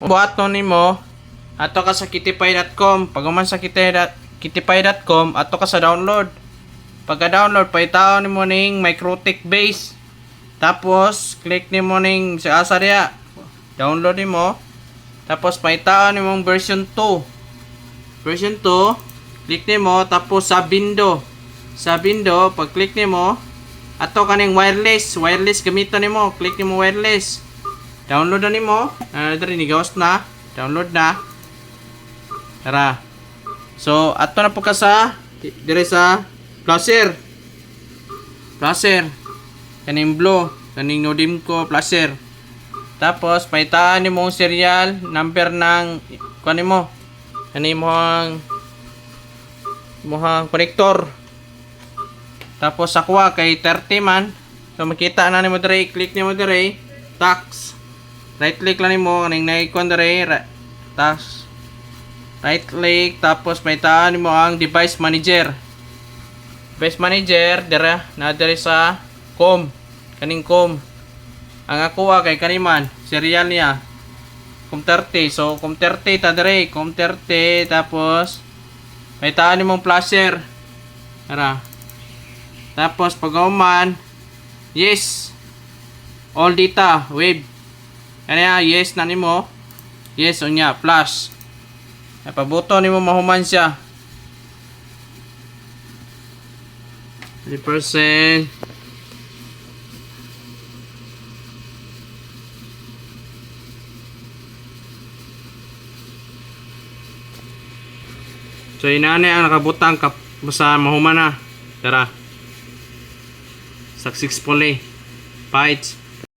Buhat no nimo ato ka sa kitipay.com. Pag man sa kitipay.com ato ka sa download. Pagka-download paitaw nimo ning Microtech base. Tapos click nimo ning sa asa diha. Download nimo. Tapos paitaw nimo version 2. Version 2, click nimo tapos sa window. Sa window pag click nimo ato kaning wireless gamiton nimo. Click nimo wireless. Download na nimo. Diri ni gawas na. Download na. Tara. So ato na po ka sa dire sa flasher. Kaning blue, kaning Nodimco flasher. Tapos paitaan nimo ang serial number ng kuan nimo. Kani mo ang connector. Tapos sakwa kay 30 man. So makita na nimo dire, click nimo dire, tax. Right click lang nimo kaning naikon dire, tax. Right click tapos paitaan nimo ang device manager. Device manager dire na dire sa COM. Kaning COM. Ang ako kay kaniman serial niya COM30. So COM30 ta dire, COM30 tapos paitaan nimo flasher. Tara. Tapos pag-uman, yes. All data, wave. Kaya yes na nimo. Yes unya, flash. Ay pabuto nimo mahuman siya. 3%. So inani ang nakabutang sa mahuman na. Tara. Successfully. Fights.